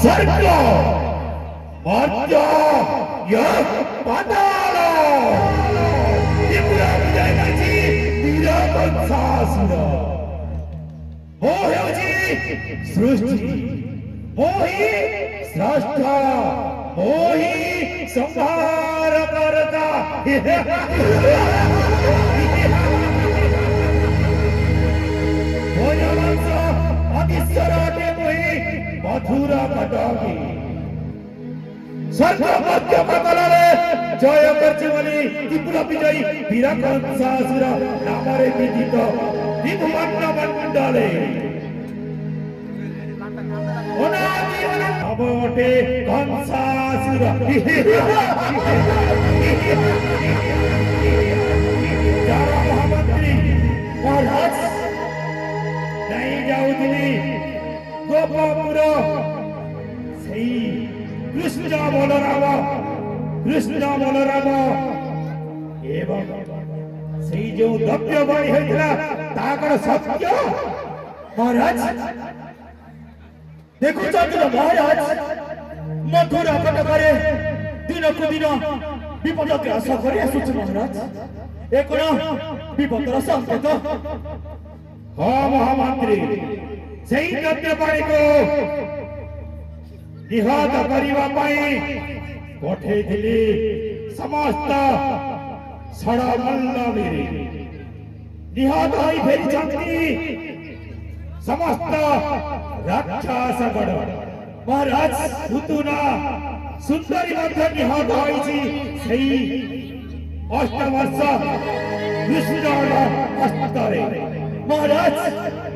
স্বর্গ মর্য পাতাল ত্রিপুরা বিজয় মাঝি বীরবৎসাসুর ମୋ ହେଉଛି ସୃଷ୍ଟି ମୋ ହିଁ ସ୍ରଷ୍ଟା ମୋ ହିଁ ସଂହାର କରତା ଭୋଜବଂଶ ଅତିଶ୍ୱର ଅଟେ ମୁହିଁ ମଧୁର କଟକୀ ସ୍ୱର୍ଗ ମଧ୍ୟ ପାତାଳରେ ଜୟ କରିଛି ବୋଲି ତ୍ରିପୁରା ବିଜୟୀ ବୀରକଂସାସୁର ନାମରେ ବିଦିତ ତ୍ରିଭୁବନ ମଣ୍ଡଳେ ଅବଟେ କଂସାସୁର ମହାମନ୍ତ୍ରୀ ମହାରାଜ ଯାଇ ଯାଉଥିଲି ଗୋପପୁର ସେଇ କୃଷ୍ଣ ବଳରାମ ଏବଂ ସେଇ ଯୋଉ ଦ୍ରବ୍ୟ ବାଣୀ ହୋଇଥିଲା ତାହା କଣ ସତ୍ୟ ମହାରାଜ ଦେଖୁଛନ୍ତି ନା ମହାରାଜ ମଧୁର କଟକରେ ଦିନକୁ ଦିନ ବିପଦ ଗ୍ରାସ କରି ଆସୁଛି ମହାରାଜ ଏ କଣ ବିପଦର ସଂକେତ ହଁ ମହାମନ୍ତ୍ରୀ ସେଇ ଦ୍ରବ୍ୟ ବାଣୀକୁ ନିହତ କରିବା ପାଇଁ ପଠେଇଥିଲି ସମସ୍ତ ଷଡ଼ମଣ୍ଡଳୀ ନିହତ ହୋଇ ଫେରିଛନ୍ତି ସମସ୍ତ ରାକ୍ଷସଗଣ ମହାରାଜ ପୁତୁନା ସୁନ୍ଦରୀ ମଧ୍ୟ ନିହତ ହୋଇଛି ସେଇ ଅଷ୍ଟବର୍ଷ କୃଷ୍ଣର ହସ୍ତରେ ମହାରାଜ